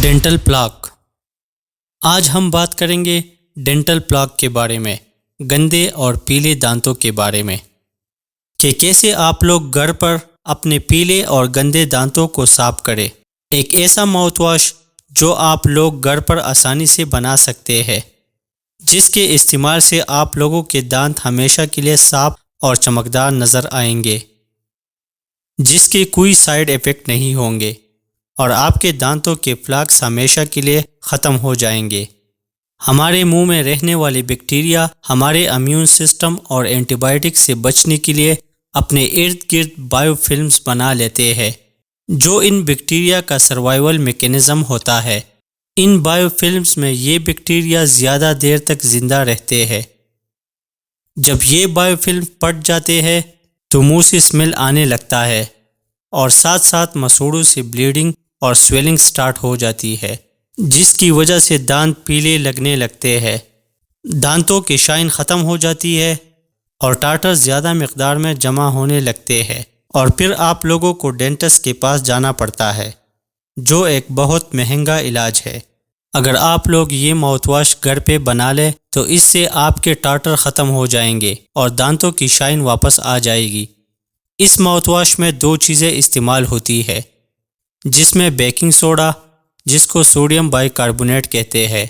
Dental پلاک۔ آج ہم بات کریں گے ڈینٹل پلاک کے بارے میں، گندے اور پیلے دانتوں کے بارے میں، کہ کیسے آپ لوگ گھر پر اپنے پیلے اور گندے دانتوں کو صاف کریں۔ ایک ایسا ماؤتھ واش جو آپ لوگ گھر پر آسانی سے بنا سکتے ہیں، جس کے استعمال سے آپ لوگوں کے دانت ہمیشہ کے لیے صاف اور چمکدار نظر آئیں گے، جس کے کوئی سائیڈ ایفیکٹ نہیں ہوں گے، اور آپ کے دانتوں کے پلاکس ہمیشہ کے لیے ختم ہو جائیں گے۔ ہمارے منہ میں رہنے والے بیکٹیریا ہمارے امیون سسٹم اور اینٹی بائیوٹک سے بچنے کے لیے اپنے ارد گرد بائیو فلمز بنا لیتے ہیں، جو ان بیکٹیریا کا سروائیول میکینزم ہوتا ہے۔ ان بائیو فلمز میں یہ بیکٹیریا زیادہ دیر تک زندہ رہتے ہیں۔ جب یہ بائیو فلم پٹ جاتے ہیں تو منہ سے اسمیل آنے لگتا ہے، اور ساتھ ساتھ مسوڑوں سے بلیڈنگ اور سویلنگ سٹارٹ ہو جاتی ہے، جس کی وجہ سے دانت پیلے لگنے لگتے ہیں، دانتوں کی شائن ختم ہو جاتی ہے، اور ٹارٹر زیادہ مقدار میں جمع ہونے لگتے ہیں، اور پھر آپ لوگوں کو ڈینٹسٹ کے پاس جانا پڑتا ہے، جو ایک بہت مہنگا علاج ہے۔ اگر آپ لوگ یہ ماؤتھ واش گھر پہ بنا لیں تو اس سے آپ کے ٹارٹر ختم ہو جائیں گے اور دانتوں کی شائن واپس آ جائے گی۔ اس ماؤتھ واش میں 2 چیزیں استعمال ہوتی ہے، جس میں بیکنگ سوڈا، جس کو سوڈیم بائی کاربونیٹ کہتے ہیں،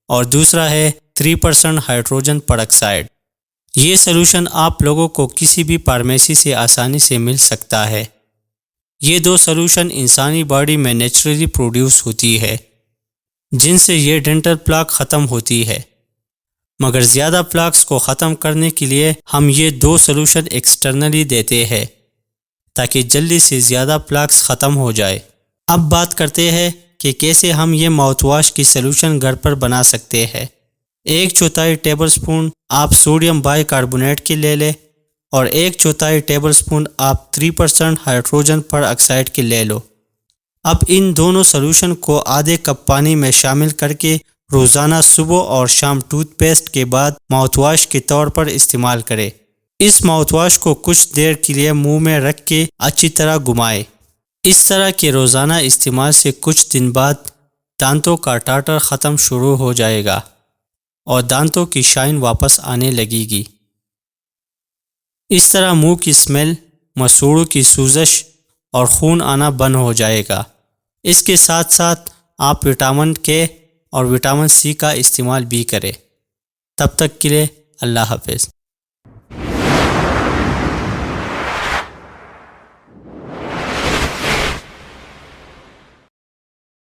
اور دوسرا ہے 3% ہائیڈروجن پر آکسائڈ۔ یہ سلوشن آپ لوگوں کو کسی بھی فارمیسی سے آسانی سے مل سکتا ہے۔ یہ 2 سلوشن انسانی باڈی میں نیچرلی پروڈیوس ہوتی ہے، جن سے یہ ڈینٹل پلاک ختم ہوتی ہے، مگر زیادہ پلاکس کو ختم کرنے کے لیے ہم یہ 2 سلوشن ایکسٹرنلی دیتے ہیں، تاکہ جلدی سے زیادہ پلاکس ختم ہو جائے۔ اب بات کرتے ہیں کہ کیسے ہم یہ ماؤتھ واش کی سلوشن گھر پر بنا سکتے ہیں۔ 1/4 ٹیبل سپون آپ سوڈیم بائی کاربونیٹ کے لے لیں، اور 1/4 ٹیبل سپون آپ 3% ہائیڈروجن پر آکسائڈ کے لے لو۔ اب ان دونوں سلوشن کو آدھے کپ پانی میں شامل کر کے روزانہ صبح اور شام ٹوتھ پیسٹ کے بعد ماؤتھ واش کے طور پر استعمال کریں۔ اس ماؤتھ واش کو کچھ دیر کے لیے منہ میں رکھ کے اچھی طرح گھمائیں۔ اس طرح کے روزانہ استعمال سے کچھ دن بعد دانتوں کا ٹارٹر ختم شروع ہو جائے گا، اور دانتوں کی شائن واپس آنے لگے گی۔ اس طرح منہ کی اسمیل، مسوڑوں کی سوزش اور خون آنا بند ہو جائے گا۔ اس کے ساتھ ساتھ آپ وٹامن کے اور وٹامن سی کا استعمال بھی کریں۔ تب تک کے لیے اللہ حافظ۔